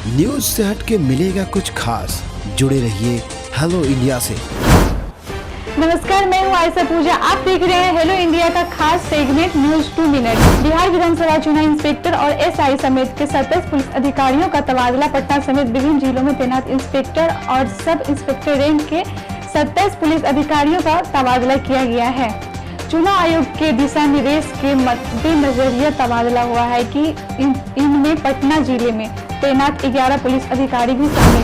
News से हटके मिलेगा कुछ खास। जुड़े रहिए हेलो इंडिया से। नमस्कार, मैं हूँ आयशा पूजा। आप देख रहे हैं हेलो इंडिया का खास सेगमेंट न्यूज 2 मिनट। बिहार विधानसभा चुनाव इंस्पेक्टर और एसआई समेत के 27 पुलिस अधिकारियों का तबादला पटना समेत विभिन्न जिलों में तैनात इंस्पेक्टर और सब इंस्पेक्टर रैंक के 27 पुलिस अधिकारियों का तबादला किया गया है। चुनाव आयोग के दिशा निर्देश के मद्देनजर यह तबादला हुआ है कि इनमें पटना जिले में तैनात 11 पुलिस अधिकारी भी शामिल।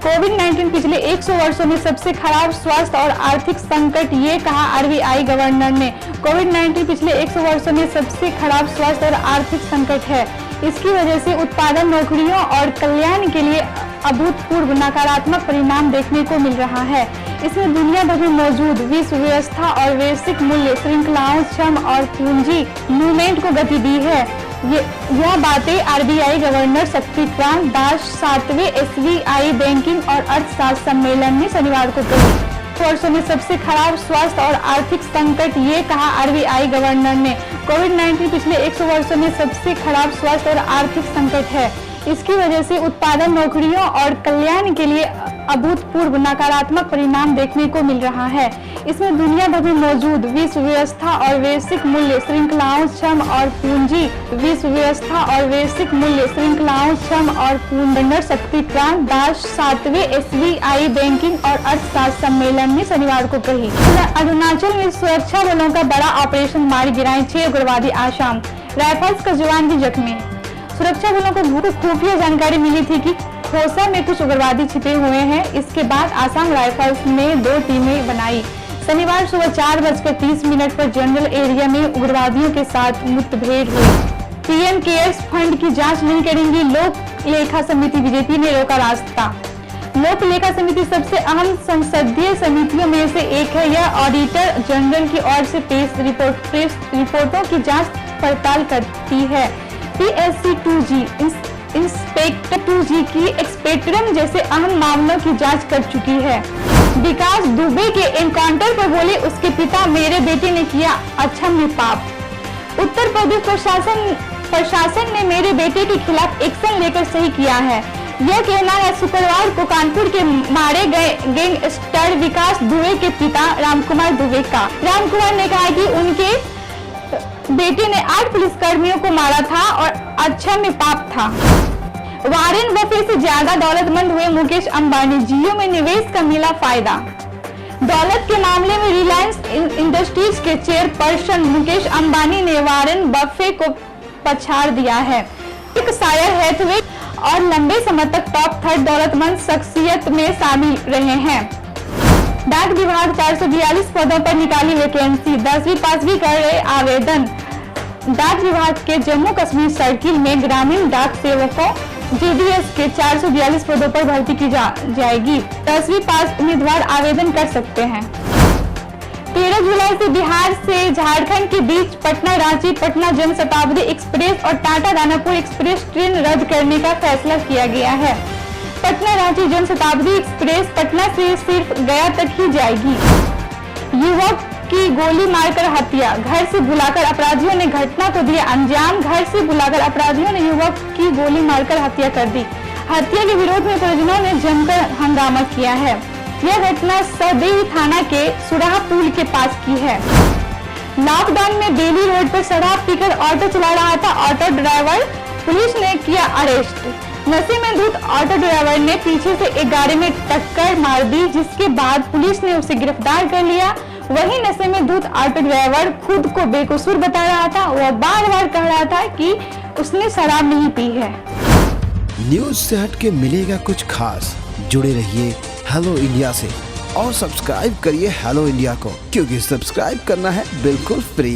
कोविड-19 पिछले 100 वर्षों में सबसे खराब स्वास्थ्य और आर्थिक संकट, ये कहा आरबीआई गवर्नर ने। कोविड-19 पिछले 100 वर्षों में सबसे खराब स्वास्थ्य और आर्थिक संकट है। इसकी वजह से उत्पादन, नौकरियों और कल्याण के लिए अभूतपूर्व नकारात्मक परिणाम देखने को मिल रहा है। इसमें दुनिया भर में मौजूद विश्व व्यवस्था और वैश्विक मूल्य श्रृंखलाओं, श्रम और पूंजी मूवमेंट को गति दी है। यह बातें RBI governor Shaktikanta Das 7वें SBI banking और अर्थशास्त्र सम्मेलन में शनिवार को कही। वर्षों में सबसे खराब स्वास्थ्य और आर्थिक संकट, ये कहा आरबीआई गवर्नर ने। कोविड-19 पिछले 100 वर्षों में सबसे खराब स्वास्थ्य और आर्थिक संकट है। इसकी वजह से उत्पादन, नौकरियों और कल्याण के लिए अभूतपूर्व नकारात्मक परिणाम देखने को मिल रहा है। इसमें दुनिया भर में मौजूद विश्व व्यवस्था और वैश्विक मूल्य श्रृंखलाओं, श्रम और पूंजी विश्व व्यवस्था और वैश्विक मूल्य श्रृंखलाओं, श्रम और पूंजी शक्तिकांत दास 7वें एसबीआई बैंकिंग और अर्थशास्त्र सम्मेलन में शनिवार को कही। अरुणाचल में सुरक्षा बलों का बड़ा ऑपरेशन मार गिराए 6 उग्रवादी आसाम। राइफल्स का जवान भी जख्मी। सुरक्षा बलों को खुफिया जानकारी मिली थी कि खोसा में कुछ उग्रवादी छिपे हुए हैं। इसके बाद आसाम राइफल्स ने 2 टीमें बनाई। शनिवार सुबह 4:30 पर जनरल एरिया में उग्रवादियों के साथ मुठभेड़ हुई। पीएम केयर्स फंड की जांच नहीं करेंगी लोक लेखा समिति, बीजेपी ने रोका रास्ता। लोक लेखा समिति सबसे अहम संसदीय समितियों में से एक है। यह ऑडिटर जनरल की ओर से पेश रिपोर्टों की जांच पड़ताल करती है। पीएससी 2G इंस्पेक्टर 2G की एक्सपेक्ट्रम जैसे अहम मामलों की जांच कर चुकी है। विकास दुबे के एनकाउंटर पर बोले उसके पिता, मेरे बेटे ने किया अक्षम्य पाप। उत्तर प्रदेश प्रशासन ने मेरे बेटे के खिलाफ एक्शन लेकर सही किया है। यह कहना है शुक्रवार को कानपुर के मारे गए गैंगस्टर विकास दुबे के पिता रामकुमार दुबे का। रामकुमार ने कहा कि उनके बेटे ने 8 पुलिसकर्मियों को मारा था और अक्षम्य पाप था। वारेन बफे से ज्यादा दौलतमंद हुए मुकेश अंबानी, जियो में निवेश का मिला फायदा। दौलत के मामले में रिलायंस इंडस्ट्रीज के चेयरपर्सन मुकेश अंबानी ने वारेन बफे को पछाड़ दिया है। एक शायर हैथवे और लंबे समय तक टॉप 30 दौलतमंद शख्सियत में शामिल रहे हैं। डाक विभाग 442 पदों पर निकाली वैकेंसी, 10वीं पास भी कर रहे आवेदन। डाक विभाग के जम्मू कश्मीर सर्किल में ग्रामीण डाक सेवकों जेडीएस के 442 पदों पर भर्ती की जाएगी। 10वीं पास उम्मीदवार आवेदन कर सकते हैं। 13 जुलाई से बिहार से झारखंड के बीच पटना रांची पटना जनशताब्दी एक्सप्रेस और टाटा दानापुर एक्सप्रेस ट्रेन रद्द करने का फैसला किया गया है। पटना रांची जनशताब्दी एक्सप्रेस पटना से सिर्फ गया तक ही जाएगी। युवक की गोली मारकर हत्या, घर से बुलाकर अपराधियों ने घटना को दिया अंजाम। घर से बुलाकर अपराधियों ने युवक की गोली मारकर हत्या कर दी। हत्या के विरोध में परिजनों ने जमकर हंगामा किया है। यह घटना सदैव थाना के सुराह पुल के पास की है। लॉकडाउन में बेली रोड पर शराब पीकर ऑटो चला रहा था ऑटो ड्राइवर, पुलिस ने किया अरेस्ट। नशे में धुत ऑटो ड्राइवर ने पीछे से एक गाड़ी में टक्कर मार दी, जिसके बाद पुलिस ने उसे गिरफ्तार कर लिया। वहीं नशे में धुत ऑटो ड्राइवर खुद को बेकसूर बता रहा था। वह बार-बार कह रहा था कि उसने शराब नहीं पी है। न्यूज से हटके मिलेगा कुछ खास। जुड़े रहिए हेलो इंडिया से और सब्सक्राइब करिए हेलो इंडिया को, क्योंकि सब्सक्राइब करना है बिल्कुल फ्री।